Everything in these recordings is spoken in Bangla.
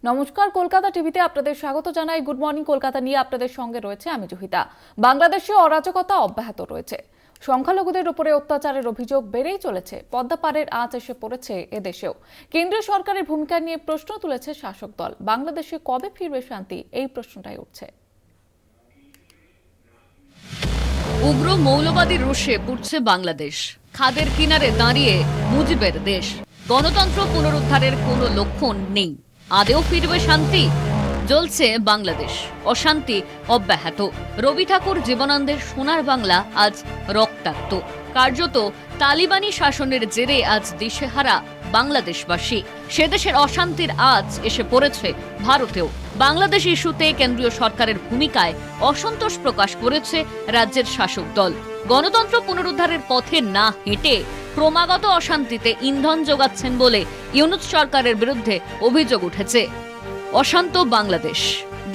নমস্কার, কলকাতা টিভিতে আপনাদের স্বাগত জানাই। গুড মর্নিং কলকাতা নিয়ে আপনাদের সঙ্গে রয়েছে আমি জহিতা। বাংলাদেশে অরাজকতা অব্যাহত রয়েছে। সংখ্যালঘুদের উপরে অত্যাচারের অভিযোগ বেড়েই চলেছে। পদ্মাপাড়ের আঁচ এসে পড়েছে এদেশেও। কেন্দ্রীয় সরকারের ভূমিকা নিয়ে প্রশ্ন তুলেছে শাসক দল। বাংলাদেশে কবে ফিরবে শান্তি, এই প্রশ্নটাই উঠছে। উগ্র মৌলবাদীর রোষে পুড়ছে বাংলাদেশ। খাদের কিনারে দাঁড়িয়ে মুজিবের দেশ। গণতন্ত্র পুনরুদ্ধারের কোনো লক্ষণ নেই। আদেও ফিরবে শান্তি? জ্বলছে বাংলাদেশ, অশান্তি অব্যাহত। রবি ঠাকুর জীবনানন্দের সোনার বাংলা আজ রক্তাক্ত। কার্যত তালিবানি শাসনের জেরে আজ দিশেহারা বাংলাদেশবাসী। সে দেশের অশান্তির আজ এসে পড়েছে ভারতেও। বাংলাদেশ ইস্যুতে কেন্দ্রীয় সরকারের ভূমিকায় অসন্তোষ প্রকাশ করেছে রাজ্যের শাসক দল। গণতন্ত্র পুনরুদ্ধারের পথে না হেঁটে ক্রমাগত অশান্তিতে ইন্ধন যোগাচ্ছেন বলে ইউনূস সরকারের বিরুদ্ধে অভিযোগ উঠেছে। অশান্ত বাংলাদেশ।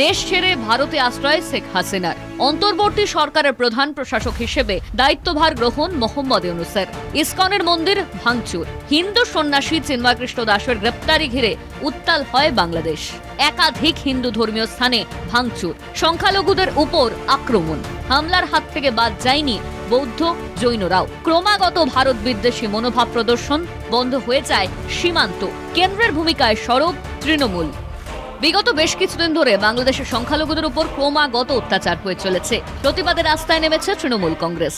দেশ ছেড়ে ভারতে আশ্রয় শেখ হাসিনার। অন্তর্বর্তী সরকারের প্রধান প্রশাসক হিসেবে দায়িত্বভার গ্রহণ মোহাম্মদ ইউনূসের। ইসকনের মন্দির ভাঙচুর। হিন্দু সন্ন্যাসী চিন্ময়কৃষ্ণ দাসের গ্রেপ্তারি ঘিরে উত্তাল হয় বাংলাদেশ। একাধিক হিন্দু ধর্মীয় স্থানে ভাঙচুর। সংখ্যালঘুদের উপর আক্রমণ। হামলার হাত থেকে বাদ যায়নি বৌদ্ধ জৈনরাও। ক্রমাগত ভারত বিদ্বেষী মনোভাব প্রদর্শন বন্ধ হয়ে যায় সীমান্ত। কেন্দ্রের ভূমিকায় সরব তৃণমূল। বিগত বেশ কিছুদিন ধরে বাংলাদেশের সংখ্যালঘুদের উপর ক্রমাগত অত্যাচার হয়ে চলেছে। প্রতিবাদে রাস্তায় নেমেছে তৃণমূল কংগ্রেস।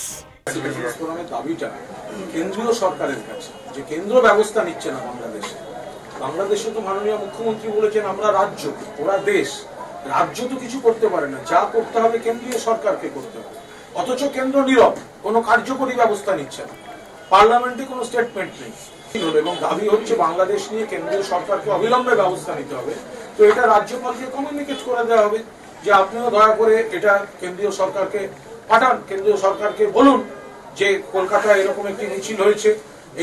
কেন্দ্রীয় সরকারের কাছে যে কেন্দ্র ব্যবস্থা নিচ্ছে না বাংলাদেশে তো মাননীয় মুখ্যমন্ত্রী বলেছেন আমরা রাজ্য, ওরা দেশ। রাজ্য তো কিছু করতে পারে না, যা করতে হবে কেন্দ্রীয় সরকারকে করতে হবে। অথচ কেন্দ্র নীরব, কোনো কার্যকরী ব্যবস্থা নিচ্ছে না। পার্লামেন্টে কোনো স্টেটমেন্ট নেই এবং দাবি হচ্ছে বাংলাদেশ নিয়ে কেন্দ্রীয় সরকারকে অবিলম্বে ব্যবস্থা নিতে হবে। তো এটা রাজ্যপালকে কমিউনিকেট করে দেওয়া হবে যে আপনিও দয়া করে এটা কেন্দ্রীয় সরকারকে পাঠান, কেন্দ্রীয় সরকারকে বলুন যে কলকাতায় এরকম একটি মিছিল হয়েছে,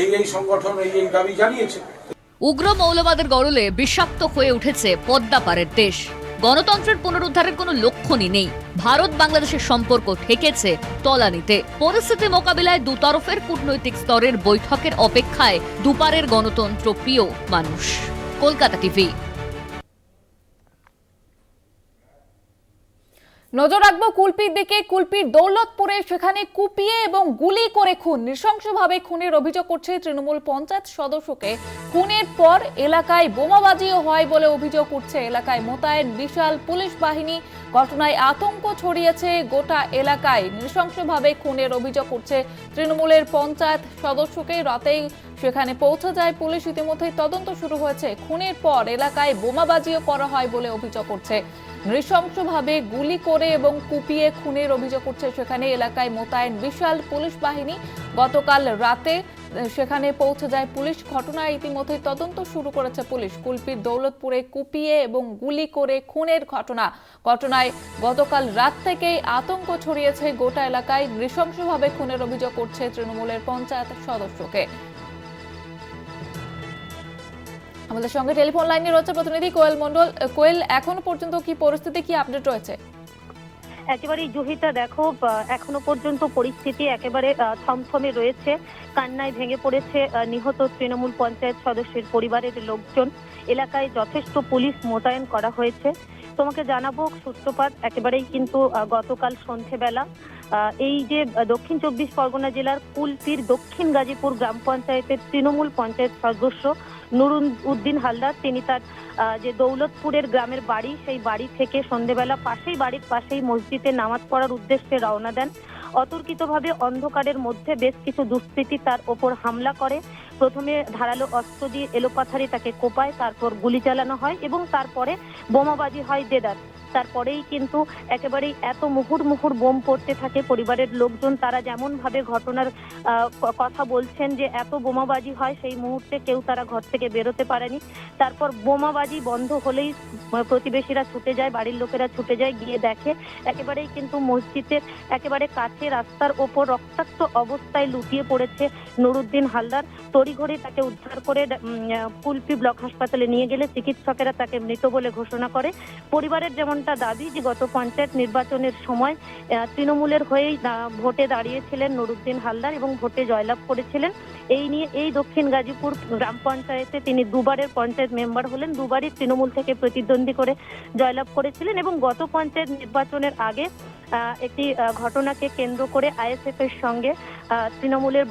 এই সংগঠন এই দাবি জানিয়েছে। উগ্র মৌলবাদের গড়লে বিষাক্ত হয়ে উঠেছে পদ্মাপাড়ের দেশ। গণতন্ত্রের পুনরুদ্ধারের কোনো লক্ষণই নেই। ভারত বাংলাদেশের সম্পর্ক ঠেকেছে তলানিতে। পরিস্থিতি মোকাবিলায় দুতরফের কূটনৈতিক স্তরের বৈঠকের অপেক্ষায় দুপারের গণতন্ত্র প্রিয় মানুষ। কলকাতা টিভি। নজর রাখবো কুলপির দিকে। কুলপির দৌলতপুরে সেখানে কুপিয়ে এবং গুলি করে খুন, নৃশংসভাবে খুনের অভিযোগ করছে তৃণমূল পঞ্চায়েত সদস্যকে। খুনের পর এলাকায় বোমাবাজিও হয় বলে অভিযোগ উঠছে। এলাকায় মোতায়েন বিশাল পুলিশ বাহিনী। ঘটনায় আতঙ্ক ছড়িয়েছে গোটা এলাকায়। নৃশংসভাবে খুনের অভিযোগ উঠছে তৃণমূলের পঞ্চায়েত সদস্যকে। রাতেই সেখানে পৌঁছে যায় পুলিশ। ইতিমধ্যেই তদন্ত শুরু হয়েছে। খুনের পর এলাকায় বোমাবাজিও করা হয় বলে অভিযোগ উঠছে। নৃশংসভাবে গুলি করে এবং কুপিয়ে খুনের অভিযোগ উঠছে সেখানে। এলাকায় মোতায়েন বিশাল পুলিশ বাহিনী। গতকাল রাতে সেখানে পৌঁছে যায় পুলিশ। ঘটনায় ইতিমধ্যে তদন্ত শুরু করেছে পুলিশ। কুলপির দৌলতপুরে কুপিয়ে এবং গুলি করে খুনের ঘটনায় গতকাল রাত থেকেই আতঙ্ক ছড়িয়েছে গোটা এলাকায়। নৃশংসভাবে খুনের অভিযোগ করছে তৃণমূলের পঞ্চায়েত সদস্যকে। আমাদের সঙ্গে টেলিফোন লাইনে রয়েছে প্রতিনিধি কোয়েল মন্ডল। কোয়েল, এখনো পর্যন্ত কি পরিস্থিতি, কি আপডেট রয়েছে? একেবারেই জহিতা, দেখো এখনো পর্যন্ত পরিস্থিতি একেবারে থমথমে রয়েছে। কান্নায় ভেঙে পড়েছে নিহত তৃণমূল পঞ্চায়েত সদস্যের পরিবারের লোকজন। এলাকায় যথেষ্ট পুলিশ মোতায়েন করা হয়েছে। তোমাকে জানাবো সূত্রপাত একেবারেই কিন্তু গতকাল সন্ধ্যেবেলা এই যে দক্ষিণ 24 পরগনা জেলার কুলপির দক্ষিণ গাজীপুর গ্রাম পঞ্চায়েতের তৃণমূল পঞ্চায়েত সদস্য নুরুন উদ্দিন হালদার, তিনি তার যে দৌলতপুরের গ্রামের বাড়ি, সেই বাড়ি থেকে সন্ধ্যেবেলা বাড়ির পাশেই মসজিদে নামাজ পড়ার উদ্দেশ্যে রওনা দেন। অতর্কিতভাবে অন্ধকারের মধ্যে বেশ কিছু দুষ্কৃতী তার ওপর হামলা করে। প্রথমে ধারালো অস্ত্র দিয়ে এলোপাথারি তাকে কোপায়, তারপর গুলি চালানো হয় এবং তারপরে বোমাবাজি হয় দেদার। তারপরেই কিন্তু একেবারেই এত মুহুর্মুহুর বোম পড়তে থাকে। পরিবারের লোকজন তারা যেমন ভাবে ঘটনার কথা বলছেন যে এত বোমাবাজি হয়, সেই মুহূর্তে কেউ তারা ঘর থেকে বেরোতে পারেনি। তারপর বোমাবাজি বন্ধ হলেই প্রতিবেশীরা ছুটে যায়, বাড়ির লোকেরা ছুটে যায়, গিয়ে দেখে একেবারেই কিন্তু মসজিদের একেবারে কাছে রাস্তার ওপর রক্তাক্ত অবস্থায় লুটিয়ে পড়েছে নুরুদ্দিন হালদার। তড়িঘড়ি তাকে উদ্ধার করে কুলপি ব্লক হাসপাতালে নিয়ে গেলে চিকিৎসকেরা তাকে মৃত বলে ঘোষণা করে। পরিবারের যেমন যেমনটা দাবি যে গত পঞ্চায়েত নির্বাচনের সময় তৃণমূলের হয়েই ভোটে দাঁড়িয়েছিলেন নুরুদ্দিন হালদার এবং ভোটে জয়লাভ করেছিলেন। এই নিয়ে এই দক্ষিণ গাজীপুর গ্রাম পঞ্চায়েতে তিনি দুবারের পঞ্চায়েত মেম্বার হলেন, দুবারই তৃণমূল থেকে প্রতিদ্বন্দ্বী করে জয়লাভ করেছিলেন এবং গত পঞ্চায়েত নির্বাচনের আগে একটি ঘটনাকে কেন্দ্র করে আইএসএফ এর সঙ্গে তৃণমূলের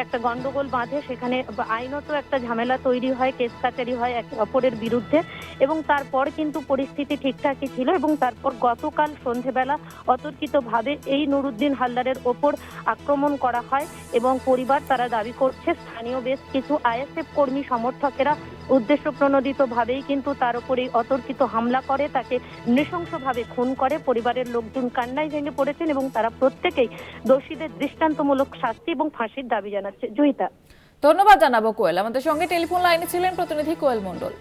একটা গন্ডগোল বাঁধে, সেখানে আইনত একটা ঝামেলা তৈরি হয়, কেস কাচারি হয় একে অপরের বিরুদ্ধে এবং তারপর কিন্তু পরিস্থিতি ঠিকঠাকই ছিল এবং তারপর গতকাল সন্ধেবেলা অতর্কিতভাবে এই নুরুদ্দিন হালদারের ওপর আক্রমণ করা হয় এবং পরিবার তারা দাবি করছে স্থানীয় বেশ কিছু আইএসএফ কর্মী সমর্থকেরা উদ্দেশ্য প্রণোদিতভাবেই কিন্তু তার উপরে অতর্কিত হামলা করে, তাকে নৃশংসভাবে খুন করে। পরিবারের লোকজন কান্নায় ভেঙে পড়েছেন এবং তারা প্রত্যেকেই দোষীদের দৃষ্টান্তমূলক শাস্তি এবং ফাঁসির দাবি জানাচ্ছে। জয়িতা, ধন্যবাদ জানাবো কোয়েল। আমাদের সঙ্গে টেলিফোন লাইনে ছিলেন প্রতিনিধি কোয়েল মণ্ডল।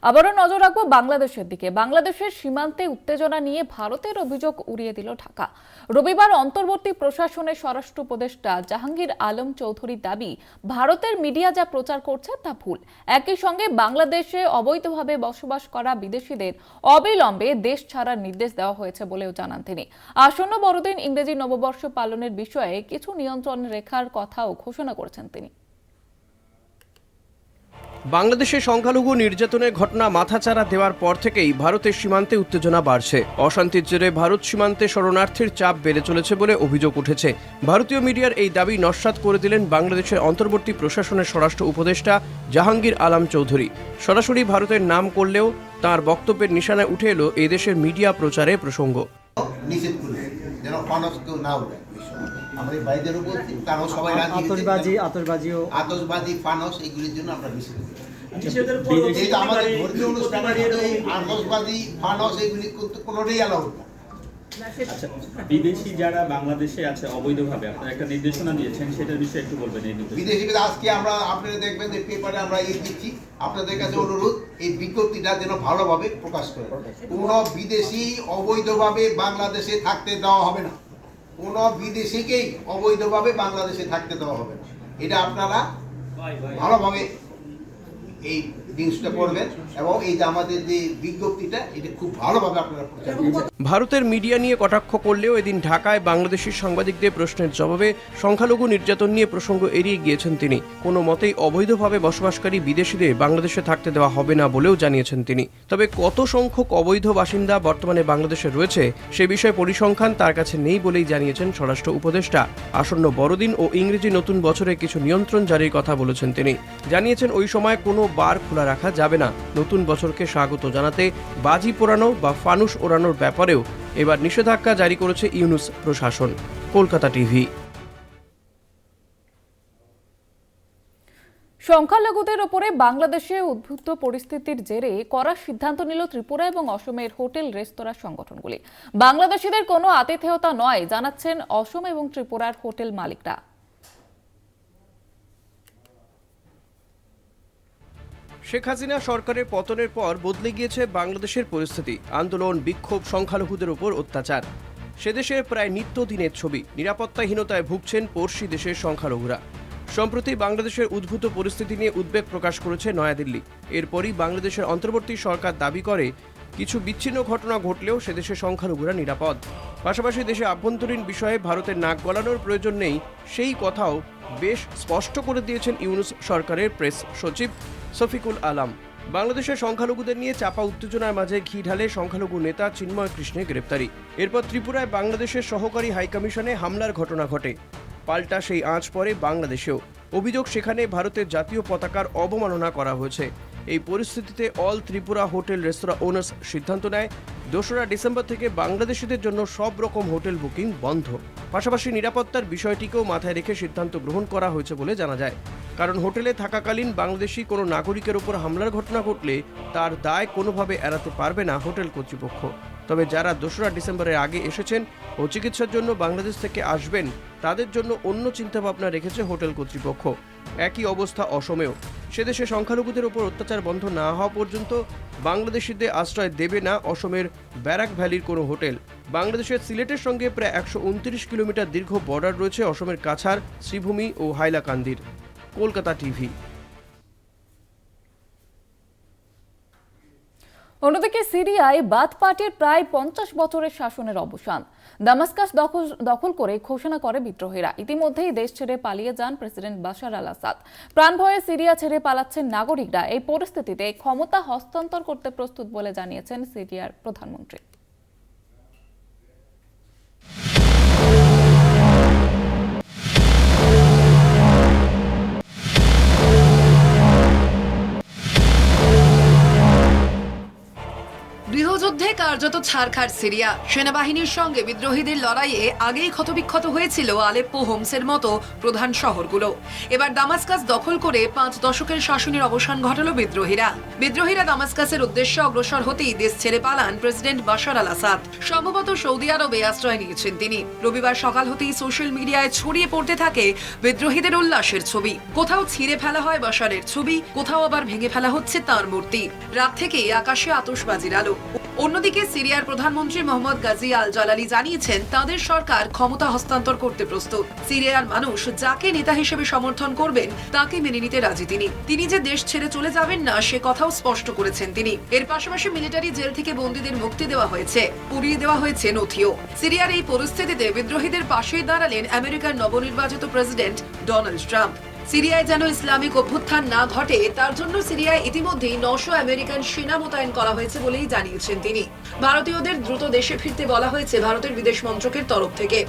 আবারও নজর রাখবো বাংলাদেশের দিকে। বাংলাদেশের সীমান্তে উত্তেজনা নিয়ে ভারতের অভিযোগ উড়িয়ে দিল ঢাকা। রবিবার অন্তর্বর্তী প্রশাসনের স্বরাষ্ট্র উপদেষ্টা জাহাঙ্গীর আলম চৌধুরীর দাবি, ভারতের মিডিয়া যা প্রচার করছে তা ভুল। একই সঙ্গে বাংলাদেশে অবৈধভাবে বসবাস করা বিদেশিদের অবিলম্বে দেশ ছাড়ার নির্দেশ দেওয়া হয়েছে বলেও জানান তিনি। আসন্ন বড়দিন ইংরেজি নববর্ষ পালনের বিষয়ে কিছু নিয়ন্ত্রণ রেখার কথাও ঘোষণা করেছেন তিনি। বাংলাদেশে সংখ্যালঘু নির্যাতনের ঘটনা মাথাচাড়া দেওয়ার পর থেকেই ভারতের সীমান্তে উত্তেজনা বাড়ছে। অশান্তির জেরে ভারত সীমান্তে শরণার্থীর চাপ বেড়ে চলেছে বলে অভিযোগ উঠেছে। ভারতীয় মিডিয়ার এই দাবি নস্যাৎ করে দিলেন বাংলাদেশের অন্তর্বর্তী প্রশাসনের স্বরাষ্ট্র উপদেষ্টা জাহাঙ্গীর আলম চৌধুরী। সরাসরি ভারতের নাম করলেও তার বক্তব্যের নিশানায় উঠে এলো এদেশের মিডিয়া প্রচারের প্রসঙ্গ। নিষেধ করবে যেন ফানস কেউ না উঠে। আমরা এই বাইদের উপর কারণ সবাই আতশবাজি ফানস এগুলির জন্য আমরা নিষেধ করি। আমাদের ধর্মীয় অনুষ্ঠানে আতশবাজি ফানস এগুলি কোনোটাই অ্যালাউড না। আচ্ছা, বিদেশি যারা বাংলাদেশে আছে অবৈধভাবে, আপনারা একটা নির্দেশনা দিয়েছেন, সেটার বিষয়ে একটু বলবেন। এই বিদেশি আজকে আমরা আপনারা দেখবেন যে পেপারে আমরা দিচ্ছি, আপনাদের কাছে অনুরোধ এই বিজ্ঞপ্তিটা যেন ভালোভাবে প্রকাশ করে। কোনো বিদেশি অবৈধভাবে বাংলাদেশে থাকতে দেওয়া হবে না, কোনো বিদেশিকেই অবৈধভাবে বাংলাদেশে থাকতে দেওয়া হবে না। এটা আপনারা ভালোভাবে এই জিনিসটা করবেন এবং এই যে আমাদের যে বিজ্ঞপ্তিটা এটা খুব ভালোভাবে আপনারা প্রচার করবেন। ভারতের মিডিয়া নিয়ে কটাক্ষ করলেও এদিন ঢাকায় বাংলাদেশি সাংবাদিকদের প্রশ্নের জবাবে সংখ্যালঘু নির্যাতন নিয়ে প্রসঙ্গ এড়িয়ে গিয়েছেন তিনি। কোনো মতেই অবৈধভাবে বসবাসকারী বিদেশিদের বাংলাদেশে থাকতে দেওয়া হবে না বলেও জানিয়েছেন তিনি। তবে কত সংখ্যক অবৈধ বাসিন্দা বর্তমানে বাংলাদেশে রয়েছে সে বিষয়ে পরিসংখ্যান তার কাছে নেই বলেই জানিয়েছেন স্বরাষ্ট্র উপদেষ্টা। আসন্ন বড়দিন ও ইংরেজি নতুন বছরে কিছু নিয়ন্ত্রণ জারির কথা বলেছেন তিনি। জানিয়েছেন ওই সময় কোনো বার খোলা রাখা যাবে না। নতুন বছরকে স্বাগত জানাতে বাজি পোড়ানো বা ফানুস ওড়ানোর ব্যাপারেও এবার নিষেধাজ্ঞা জারি করেছে ইউনুস প্রশাসন। কলকাতা টিভি। সংখ্যালঘুদের ওপরে বাংলাদেশে উদ্ভূত পরিস্থিতির জেরে কড়া সিদ্ধান্ত নিল ত্রিপুরা এবং অসমের হোটেল রেস্তোরাঁ সংগঠনগুলি। বাংলাদেশিদের কোনো আতিথেয়তা নয় জানাচ্ছেন অসম এবং ত্রিপুরার হোটেল মালিকরা। শেখ হাসিনা সরকারের পতনের পর বদলে গিয়েছে বাংলাদেশের পরিস্থিতি। আন্দোলন, বিক্ষোভ, সংখ্যালঘুদের উপর অত্যাচার সেদেশের প্রায় নিত্যদিনের ছবি। নিরাপত্তাহীনতায় ভুগছেন পড়শি দেশের সংখ্যালঘুরা। সম্প্রতি বাংলাদেশের উদ্ভূত পরিস্থিতি নিয়ে উদ্বেগ প্রকাশ করেছে নয়াদিল্লি। এরপরই বাংলাদেশের অন্তর্বর্তী সরকার দাবি করে কিছু বিচ্ছিন্ন ঘটনা ঘটলেও সেদেশের সংখ্যালঘুরা নিরাপদ। পাশাপাশি দেশে আভ্যন্তরীণ বিষয়ে ভারতের নাক গলানোর প্রয়োজন নেই সেই কথাও বেশ স্পষ্ট করে দিয়েছেন ইউনুস সরকারের প্রেস সচিব শফিকুল আলম। বাংলাদেশের সংখ্যালঘুদের নিয়ে চাপা উত্তেজনার মাঝে ঘি ঢালে সংখ্যালঘু নেতা চিন্ময় কৃষ্ণের গ্রেপ্তারি। এরপর ত্রিপুরায় বাংলাদেশের সহকারী হাইকমিশনে হামলার ঘটনা ঘটে। পাল্টা সেই আঁচ পড়ে বাংলাদেশেও। অভিযোগ, সেখানে ভারতের জাতীয় পতাকার অবমাননা করা হয়েছে। এই পরিস্থিতিতে অল ত্রিপুরা হোটেল রেস্তোরাঁ ওনার্স সিদ্ধান্ত নেয় 2রা ডিসেম্বর থেকে বাংলাদেশিদের জন্য সব রকম হোটেল বুকিং বন্ধ। পাশাপাশি নিরাপত্তার বিষয়টিকেও মাথায় রেখে সিদ্ধান্ত গ্রহণ করা হয়েছে বলে জানা যায়। কারণ হোটেলে থাকাকালীন বাংলাদেশি কোনো নাগরিকের উপর হামলার ঘটনা ঘটলে তার দায় কোনোভাবে এড়াতে পারবে না হোটেল কর্তৃপক্ষ। তবে যারা 2রা ডিসেম্বরের আগে এসেছেন ও চিকিৎসার জন্য বাংলাদেশ থেকে আসবেন তাদের জন্য অন্য চিন্তাভাবনা রেখেছে হোটেল কর্তৃপক্ষ। একই অবস্থা অসমেও। সেদেশে সংখ্যালঘুদের উপর অত্যাচার বন্ধ না হওয়া পর্যন্ত বাংলাদেশিদের আশ্রয় দেবে না অসমের ব্যারাক ভ্যালির কোনো হোটেল। বাংলাদেশের সিলেটের সঙ্গে প্রায় 129 কিলোমিটার দীর্ঘ বর্ডার রয়েছে অসমের কাছাড়, শ্রীভূমি ও হাইলাকান্দির। কলকাতা টিভি। অন্যদিকে সিরিয়ায় বাথ পার্টির প্রায় 50 বছরের শাসনের অবসান। দামাস্কাস দখল করে ঘোষণা করে বিদ্রোহীরা। ইতিমধ্যেই দেশ ছেড়ে পালিয়ে যান প্রেসিডেন্ট বাশার আল আসাদ। প্রাণ ভয়ে সিরিয়া ছেড়ে পালাচ্ছেন নাগরিকরা। এই পরিস্থিতিতে ক্ষমতা হস্তান্তর করতে প্রস্তুত বলে জানিয়েছেন সিরিয়ার প্রধানমন্ত্রী। গৃহযুদ্ধে কার্যত ছারখার সিরিয়া। সেনাবাহিনীর সঙ্গে বিদ্রোহীদের লড়াইয়ে আগেই ক্ষতবিক্ষত হয়েছিল আলেপ্পো, হোমসের মতো প্রধান শহরগুলো। এবার দামাস্কাস দখল করে 5 দশকের শাসনের অবসান ঘটালো বিদ্রোহীরা দামাস্কাসের উদ্দেশ্যে অগ্রসর হতেই দেশ ছেড়ে পালান প্রেসিডেন্ট বাশার আল আসাদ। সম্ভবত সৌদি আরবে আশ্রয় নিয়েছেন তিনি। রবিবার সকাল হতেই সোশ্যাল মিডিয়ায় ছড়িয়ে পড়তে থাকে বিদ্রোহীদের উল্লাসের ছবি। কোথাও ছিঁড়ে ফেলা হয় বাশারের ছবি, কোথাও আবার ভেঙে ফেলা হচ্ছে তার মূর্তি। রাত থেকেই আকাশে আতশবাজির আলো। অন্যদিকে সিরিয়ার প্রধানমন্ত্রী মোহাম্মদ গাজী আল জালালি জানিয়েছেন তাদের সরকার ক্ষমতা হস্তান্তর করতে প্রস্তুত। সিরিয়ার মানুষ যাকে নেতা হিসেবে সমর্থন করবেন তাকে মেনে নিতে রাজি তিনি যে দেশ ছেড়ে চলে যাবেন না সে কথাও স্পষ্ট করেছেন তিনি। এর পাশাপাশি মিলিটারি জেল থেকে বন্দীদের মুক্তি দেওয়া হয়েছে, পুড়িয়ে দেওয়া হয়েছে নথিও। সিরিয়ার এই পরিস্থিতিতে বিদ্রোহীদের পাশেই দাঁড়ালেন আমেরিকার নবনির্বাচিত প্রেসিডেন্ট ডোনাল্ড ট্রাম্প। সিরিয়ায় যেন ইসলামিক অভ্যুত্থান না ঘটে তার জন্য সিরিয়ায় ইতিমধ্যেই 900 আমেরিকান সেনা মোতায়েন করা হয়েছে বলেই জানিয়েছেন তিনি। ভারতীয়দের দ্রুত দেশে ফিরতে বলা হয়েছে ভারতের বিদেশ মন্ত্রকের তরফ থেকে।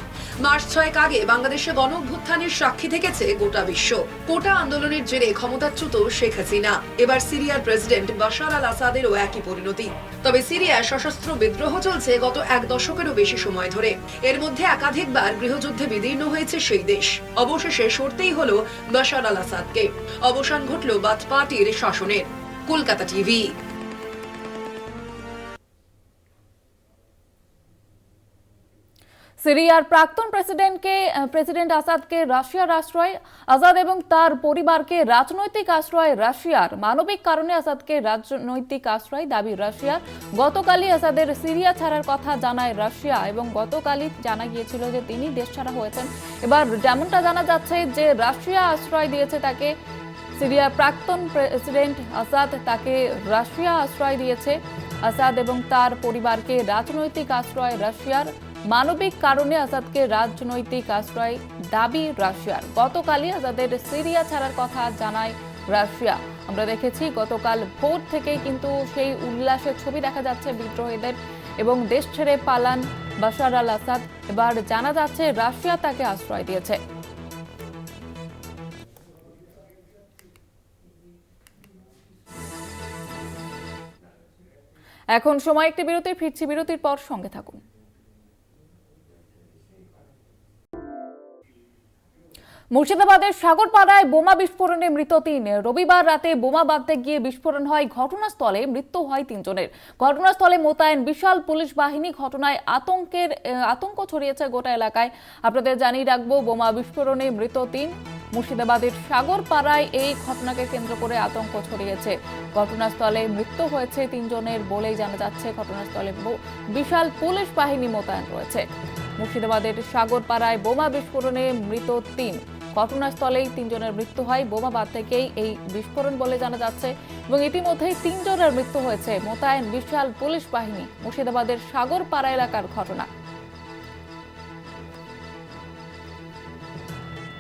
মাস 6 আগে বাংলাদেশে গণ অভ্যুত্থানের সাক্ষী থেকেছে গোটা বিশ্ব। কোটা আন্দোলনের জেরে ক্ষমতাচ্যুত শেখ হাসিনা। এবার সিরিয়ার প্রেসিডেন্ট বাশার আল আসাদেরও একই পরিণতি। তবে সিরিয়ায় সশস্ত্র বিদ্রোহ চলছে গত 1 দশকেরও বেশি সময় ধরে। এর মধ্যে একাধিকবার গৃহযুদ্ধে বিদীর্ণ হয়েছে সেই দেশ। অবশেষে সরতেই হলো বাশার আল আসাদকে। অবসান ঘটল বাথ পার্টির শাসনের। কলকাতা টিভি। সিরিয়ার প্রাক্তন প্রেসিডেন্ট আসাদকে রাশিয়ার আশ্রয়। আসাদ এবং তার পরিবারকে রাজনৈতিক আশ্রয় রাশিয়ার। মানবিক কারণে আসাদকে রাজনৈতিক আশ্রয় দাবি রাশিয়ার। গতকালই আসাদের সিরিয়া ছাড়ার কথা জানায় রাশিয়া এবং গতকালই জানা গিয়েছিল যে তিনি দেশ ছাড়া হয়েছেন। এবার যেমনটা জানা যাচ্ছে যে রাশিয়া আশ্রয় দিয়েছে তাকে। সিরিয়ার প্রাক্তন প্রেসিডেন্ট আসাদ, তাকে রাশিয়া আশ্রয় দিয়েছে। আসাদ এবং তার পরিবারকে রাজনৈতিক আশ্রয় রাশিয়ার। মানবিক কারণে আসাদকে রাজনৈতিক আশ্রয় দাবি রাশিয়ার। গতকালই আসাদের সিরিয়া ছাড়ার কথা জানায় রাশিয়া। আমরা দেখেছি গতকাল ভোর থেকেই কিন্তু সেই উল্লাসের ছবি দেখা যাচ্ছে বিদ্রোহীদের এবং দেশ ছেড়ে পালান বাশার আল আসাদ। এবার জানা যাচ্ছে রাশিয়া তাকে আশ্রয় দিয়েছে। এখন সময় একটি বিরতি, ফিরছি বিরতির পর, সঙ্গে থাকুন। মুর্শিদাবাদের সাগরপাড়ায় বোমা বিস্ফোরণে মৃত 3। রবিবার রাতে বোমা বাঁধতে গিয়ে বিস্ফোরণ হয়। ঘটনাস্থলে মৃত্যু হয় 3 জনের। ঘটনাস্থলে মোতায়েন বিশাল পুলিশ বাহিনী। ঘটনায় আতঙ্ক ছড়িয়েছে গোটা এলাকায়। আপনাদের জানিয়ে রাখবো, বোমা বিস্ফোরণে মৃত 3। মুর্শিদাবাদের সাগরপাড়ায় এই ঘটনাকে কেন্দ্র করে আতঙ্ক ছড়িয়েছে। ঘটনাস্থলে মৃত্যু হয়েছে 3 জনের বলেই জানা যাচ্ছে। ঘটনাস্থলে বিশাল পুলিশ বাহিনী মোতায়েন রয়েছে। মুর্শিদাবাদের সাগরপাড়ায় বোমা বিস্ফোরণে মৃত 3। ঘটনাস্থলেই 3 জনের মৃত্যু হয়। বোমা বাঁধ থেকেই এই বিস্ফোরণ বলে জানা যাচ্ছে এবং ইতিমধ্যেই 3 জনের মৃত্যু হয়েছে। মোতায়েন বিশাল পুলিশ বাহিনী। মুর্শিদাবাদের সাগরপাড়া এলাকার ঘটনা।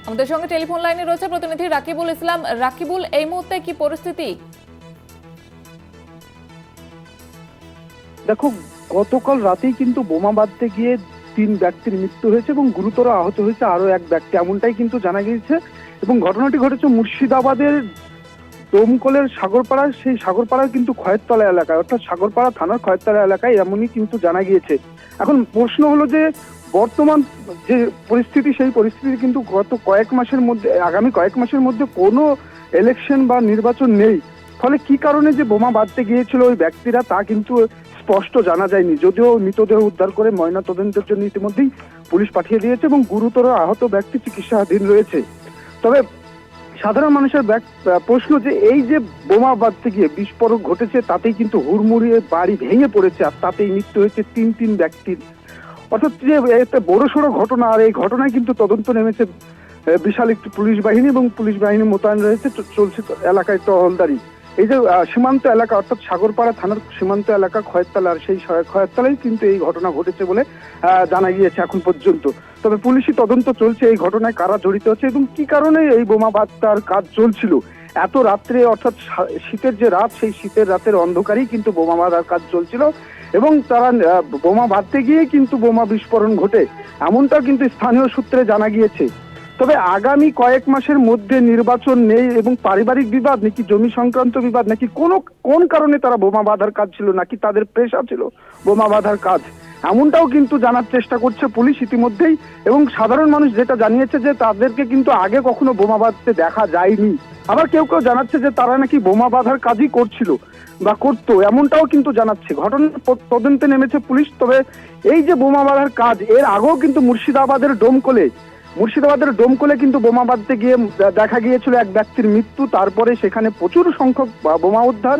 আমাদের সঙ্গে টেলিফোন লাইনে রয়েছে প্রতিনিধি রাকিবুল ইসলাম। রাকিবুল, এই মুহূর্তে কি পরিস্থিতি? দেখো, গতকাল রাতেই কিন্তু বোমা বাঁধতে গিয়ে 3 ব্যক্তির মৃত্যু হয়েছে এবং গুরুতর আহত হয়েছে আরো 1 ব্যক্তি, এমনটাই কিন্তু জানা গিয়েছে। এবং ঘটনাটি ঘটেছে মুর্শিদাবাদের দমকলের সাগরপাড়ার, সেই সাগরপাড়ার কিন্তু খয়েরতলা এলাকায়, অর্থাৎ সাগরপাড়া থানার খয়েরতলা এলাকায়, এমনই কিন্তু জানা গিয়েছে। এখন প্রশ্ন হলো যে বর্তমান যে পরিস্থিতি, সেই পরিস্থিতি কিন্তু আগামী কয়েক মাসের মধ্যে কোনো ইলেকশন বা নির্বাচন নেই। ফলে কি কারণে যে বোমা বাঁধতে গিয়েছিল ওই ব্যক্তিরা তা কিন্তু স্পষ্ট জানা যায়নি। যদিও মৃতদেহ উদ্ধার করে ময়নাতদন্তের জন্য ইতিমধ্যেই পুলিশ পাঠিয়ে দিয়েছে এবং গুরুতর আহত ব্যক্তি চিকিৎসাধীন রয়েছে। তবে সাধারণ মানুষের প্রশ্ন যে এই যে বোমা বাঁধতে গিয়ে বিস্ফোরক ঘটেছে তাতেই কিন্তু হুড়মুড়িয়ে বাড়ি ভেঙে পড়েছে আর তাতেই মৃত্যু হয়েছে তিন ব্যক্তির, অর্থাৎ যে একটা বড়সড় ঘটনা। আর এই ঘটনায় কিন্তু তদন্ত নেমেছে বিশাল একটি পুলিশ বাহিনী এবং পুলিশ বাহিনী মোতায়েন রয়েছে, চলছে এলাকায় টহলদারি। এই যে সীমান্ত এলাকা অর্থাৎ সাগরপাড়া থানার সীমান্ত এলাকা খয়েরতলা, আর সেই খয়েরতলায় কিন্তু এই ঘটনা ঘটেছে বলে জানা গিয়েছে এখন পর্যন্ত। তবে পুলিশি তদন্ত চলছে এই ঘটনায় কারা জড়িত আছে এবং কি কারণে এই বোমা বাঁধার কাজ চলছিল এত রাত্রে, অর্থাৎ শীতের যে রাত সেই শীতের রাতের অন্ধকারেই কিন্তু বোমা বাঁধার কাজ চলছিল এবং তারা বোমা বাঁধতে গিয়ে কিন্তু বোমা বিস্ফোরণ ঘটে, এমনটা কিন্তু স্থানীয় সূত্রে জানা গিয়েছে। তবে আগামী কয়েক মাসের মধ্যে নির্বাচন নেই এবং পারিবারিক বিবাদ নাকি জমি সংক্রান্ত বিবাদ নাকি কোন কারণে তারা বোমা বাঁধার কাজ ছিল, নাকি তাদের পেশা ছিল বোমা বাঁধার কাজ, এমনটাও কিন্তু জানার চেষ্টা করছে পুলিশ ইতিমধ্যেই। এবং সাধারণ মানুষ যেটা জানিয়েছে যে তাদেরকে কিন্তু আগে কখনো বোমা বাঁধতে দেখা যায়নি। আবার কেউ জানাচ্ছে যে তারা নাকি বোমা বাঁধার কাজই করছিল বা করতো, এমনটাও কিন্তু জানাচ্ছে। ঘটনার তদন্তে নেমেছে পুলিশ। তবে এই যে বোমা বাঁধার কাজ এর আগেও কিন্তু মুর্শিদাবাদের ডোমকলে কিন্তু বোমা বাঁধতে গিয়ে দেখা গিয়েছিল এক ব্যক্তির মৃত্যু, তারপরে সেখানে প্রচুর সংখ্যক বোমা উদ্ধার।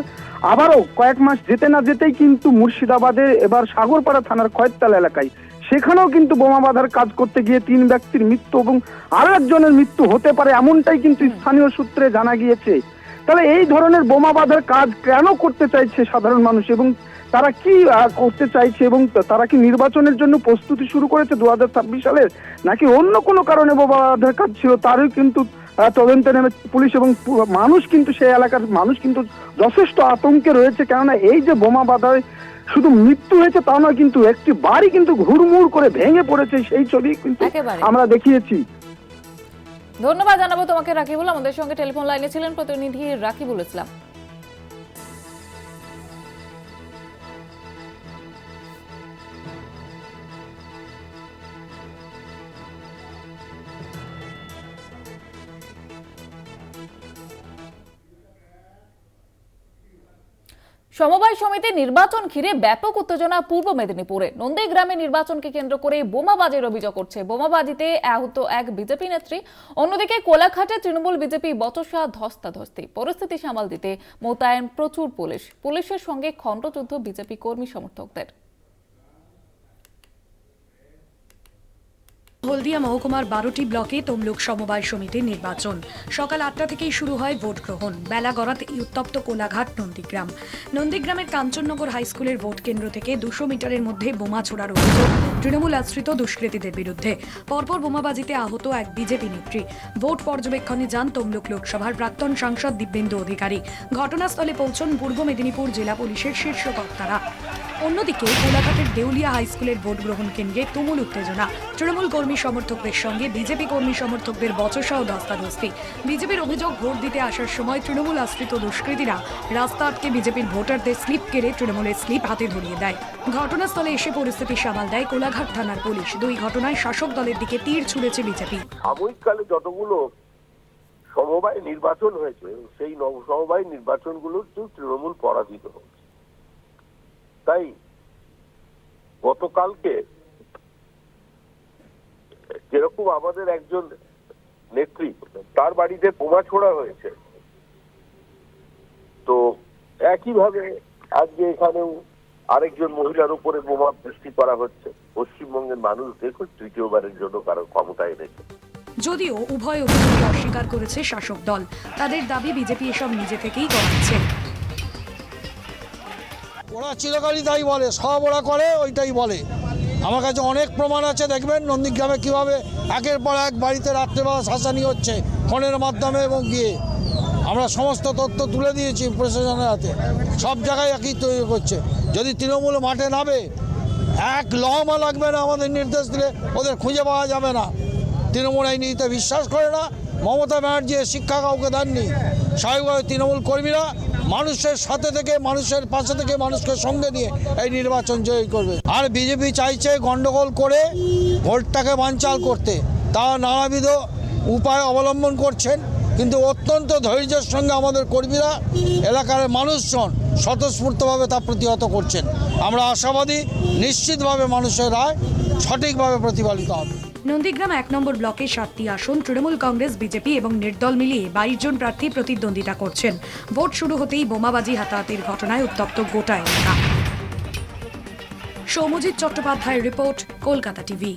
আবারও কয়েক মাস যেতে না যেতেই কিন্তু মুর্শিদাবাদে এবার সাগরপাড়া থানার খয়েরতলা এলাকায় সেখানেও কিন্তু বোমা বাঁধার কাজ করতে গিয়ে 3 ব্যক্তির মৃত্যু এবং আরো একজনের মৃত্যু হতে পারে, এমনটাই কিন্তু স্থানীয় সূত্রে জানা গিয়েছে। তাহলে এই ধরনের বোমা বাঁধার কাজ কেন করতে চাইছে সাধারণ মানুষ এবং তারা কি করতে চাইছে এবং তারা কি নির্বাচনের জন্য প্রস্তুতি শুরু করেছে 2026 সালের, নাকি অন্য কোনো কারণে বোমা বাঁধার কাজ ছিল, তারই কিন্তু তদন্তে নেমে পুলিশ। এবং মানুষ কিন্তু সেই এলাকার মানুষ কিন্তু যথেষ্ট আতঙ্কে রয়েছে, কেননা এই যে বোমা বাঁধায় শুধু মৃত্যু হয়েছে তা নয়, কিন্তু একটি বাড়ি কিন্তু হুড়মুড় করে ভেঙে পড়েছে, সেই ছবি কিন্তু একেবারে আমরা দেখিয়েছি। ধন্যবাদ জানাবো তোমাকে রাকিবুল। আমাদের সঙ্গে টেলিফোন লাইনে ছিলেন প্রতিনিধি রাকিবুল ইসলাম। সমবায় সমিতি নির্বাচন ঘিরে ব্যাপক উত্তেজনা পূর্ব মেদিনীপুরে। নন্দীগ্রামে নির্বাচনকে কেন্দ্র করে বোমাবাজির অভিযোগ করছে, বোমাবাজিতে আহত এক বিজেপি নেত্রী। অন্যদিকে কোলাঘাটে তৃণমূল বিজেপি বচসা ধস্তাধস্তি। পরিস্থিতি সামাল দিতে মোতায়েন প্রচুর পুলিশের সঙ্গে খণ্ডযুদ্ধ বিজেপি কর্মী সমর্থকদের। হলদিয়া মহকুমার 12টি ব্লকে তমলুক সমবায় সমিতির নির্বাচন। সকাল 8টা থেকেই শুরু হয় ভোট গ্রহণ। বেলা গড়াতে উত্তপ্ত কোলাঘাট নন্দীগ্রামের কাঞ্চননগর হাই স্কুলের ভোট কেন্দ্র থেকে 200 মিটারের মধ্যে বোমা ছোড়ার অভিযোগ তৃণমূল আশ্রিত দুষ্কৃতীদের বিরুদ্ধে। পরপর বোমাবাজিতে আহত এক বিজেপি নেত্রী। ভোট পর্যবেক্ষণে যান তমলুক লোকসভার প্রাক্তন সাংসদ দিব্যেন্দু অধিকারী। ঘটনাস্থলে পৌঁছন পূর্ব মেদিনীপুর জেলা পুলিশের শীর্ষ কর্তারা। অন্যদিকে কোলাঘাটের দেউলিয়া হাই স্কুলের ভোট গ্রহণ কেন্দ্রে তুমুল উত্তেজনা। তৃণমূল কর্মী সমর্থকদের সঙ্গে বিজেপি কর্মী সমর্থকদের বচসা ও ধস্তাধস্তি। বিজেপির অভিযোগ, ভোট দিতে আসার সময় তৃণমূল আশ্রিত দুষ্কৃতীরা রাস্তা আটকে বিজেপির ভোটারদের স্লিপ কেড়ে তৃণমূলের স্লিপ হাতে ধরিয়ে দেয়। ঘটনাস্থলে এসে পরিস্থিতি সামাল দেয় কোলাঘাট থানার পুলিশ। 2 ঘটনায় শাসক দলের দিকে তীর ছুঁড়েছে বিজেপি। সাময়িককালে যতগুলো সমবায় নির্বাচন হয়েছে সেই সমবায় নির্বাচনগুলোর তৃণমূল পরাজিত হয়েছে। তাই গতকালকে যেরকম আমাদের একজন নেত্রী, তার বাড়িতে বোমা ছোড়া হয়েছে, তো একইভাবে আজকে এখানেও আরেকজন মহিলার উপরে বোমা বৃষ্টি করা হচ্ছে। পশ্চিমবঙ্গের মানুষ দেখুন তৃতীয়বারের জন্য কারো ক্ষমতায় এনেছে। যদিও উভয় অভিযোগকে অস্বীকার করেছে শাসক দল। তাদের দাবি বিজেপি এসব নিজে থেকেই করাচ্ছে। ওরা চিরকালই তাই বলে, সব ওরা করে ওইটাই বলে। আমার কাছে অনেক প্রমাণ আছে, দেখবেন নন্দীগ্রামে কিভাবে একের পর এক বাড়িতে রাত্রেবেলা শাসানি হচ্ছে ফোনের মাধ্যমে এবং গিয়ে আমরা সমস্ত তথ্য তুলে দিয়েছি প্রশাসনের হাতে। সব জায়গায় একই তৈরি করছে। যদি তৃণমূল মাঠে নামে, এক লহমা লাগবে না আমাদের নির্দেশ দিলে, ওদের খুঁজে পাওয়া যাবে না। তৃণমূল এই নীতিতে বিশ্বাস করে না। মমতা ব্যানার্জি শিক্ষা কাউকে দেননি। স্বাভাবিকভাবে তৃণমূল কর্মীরা মানুষের সাথে থেকে, মানুষের পাশে থেকে, মানুষকে সঙ্গে নিয়ে এই নির্বাচন জয়ী করবে। আর বিজেপি চাইছে গন্ডগোল করে ভোটটাকে বানচাল করতে। তারা নানাবিধ উপায় অবলম্বন করছেন, কিন্তু অত্যন্ত ধৈর্যের সঙ্গে আমাদের কর্মীরা, এলাকার মানুষজন স্বতঃস্ফূর্তভাবে তা প্রতিহত করছেন। আমরা আশাবাদী নিশ্চিতভাবে মানুষের রায় সঠিকভাবে প্রতিফলিত হবে। নন্দীগ্রাম 1 নম্বর ব্লকে 7টি আসন তৃণমূল কংগ্রেস, বিজেপি এবং নির্দল মিলিয়ে 22 জন প্রার্থী প্রতিদ্বন্দ্বিতা করছেন। ভোট শুরু হতেই বোমাবাজি হাতাহাতির ঘটনায় উত্তপ্ত গোটা এলাকা। সৌমজিৎ চট্টোপাধ্যায়ের রিপোর্ট, কলকাতা টিভি।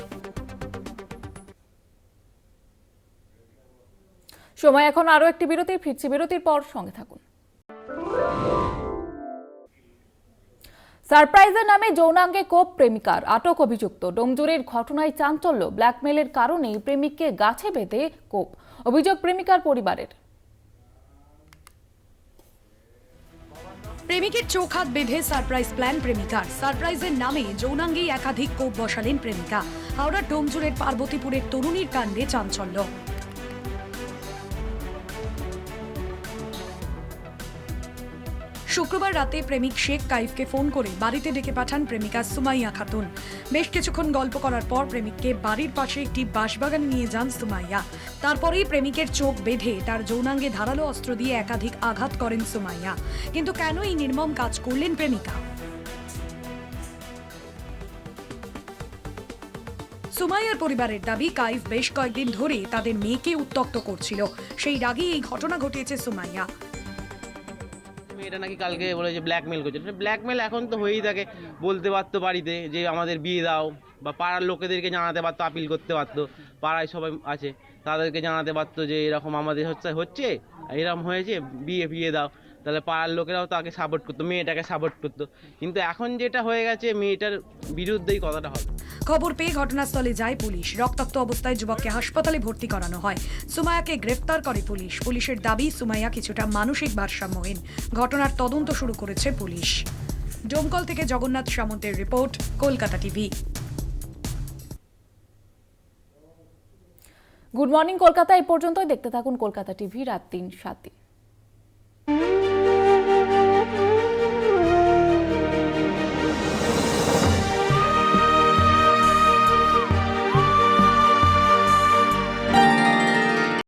সময় এখন আরো একটি বিরতি, ফিরছি বিরতির পর, সঙ্গে থাকুন। সারপ্রাইজের নামে যৌনাঙ্গে কোপ প্রেমিকার, আটক অভিযুক্ত। ডোমজুড়ের ঘটনায় চাঞ্চল্য, ব্ল্যাকমেলের কারণেই প্রেমিককে গাছে বেঁধে কোপ, অভিযোগ প্রেমিকার পরিবারের। প্রেমিকের চোখ হাত বেঁধে সারপ্রাইজ প্ল্যান প্রেমিকার। সারপ্রাইজের নামে যৌনাঙ্গেই একাধিক কোপ বসালেন প্রেমিকা। হাওড়ার ডোমজুড়ের পার্বতীপুরের তরুণীর কাণ্ডে চাঞ্চল্য। শুক্রবার রাতে প্রেমিক শেখ কাইফকে ফোন করে বাড়িতে ডেকে পাঠান প্রেমিকা সুমাইয়া খাতুন। বেশ কিছুক্ষণ গল্প করার পর প্রেমিককে বাড়ির পাশে একটি বাঁশবাগানে নিয়ে যান সুমাইয়া। তারপরেই প্রেমিকের চোখ বেঁধে তার যৌনাঙ্গে ধারালো অস্ত্র দিয়ে একাধিক আঘাত করেন সুমাইয়া। কিন্তু কেন এই নির্মম কাজ করলেন প্রেমিকা? সুমাইয়ার পরিবারের দাবি, কাইফ বেশ কয়েকদিন ধরে তাদের মেয়েকে উত্ত্যক্ত করছিল। সেই রাগেই এই ঘটনা ঘটিয়েছে সুমাইয়া। এটা নাকি কালকে বলে যে ব্ল্যাকমেল করছে। ব্ল্যাকমেল এখন তো হয়েই থাকে, বলতে পারতো বাড়িতে যে আমাদের বিয়ে দাও, বা পাড়ার লোকেদেরকে জানাতে পারতো, আপিল করতে পারতো, পাড়ায় সবাই আছে তাদেরকে জানাতে পারতো যে এরকম আমাদের হচ্ছে এরকম হয়েছে, বিয়ে দাও, তাহলে পাড়ার লোকেরাও তাকে সাপোর্ট করতো, মেয়েটাকে সাপোর্ট করতো। কিন্তু এখন যেটা হয়ে গেছে, মেয়েটার বিরুদ্ধেই কথাটা হবে। খবর পেয়ে ঘটনাস্থলে যায় পুলিশ। রক্তাক্ত অবস্থায় যুবককে হাসপাতালে ভর্তি করানো হয়। সুমাইয়াকে গ্রেফতার করে পুলিশ। পুলিশের দাবি, সুমাইয়া কিছুটা মানসিক ভারসাম্যহীন। ঘটনার তদন্ত শুরু করেছে পুলিশ। ডোমকল থেকে জগন্নাথ সামন্তের রিপোর্ট, Kolkata TV. Good morning Kolkata এই পর্যন্তই। দেখতে থাকুন কলকাতা টিভি, রাত 3, 7 দিন।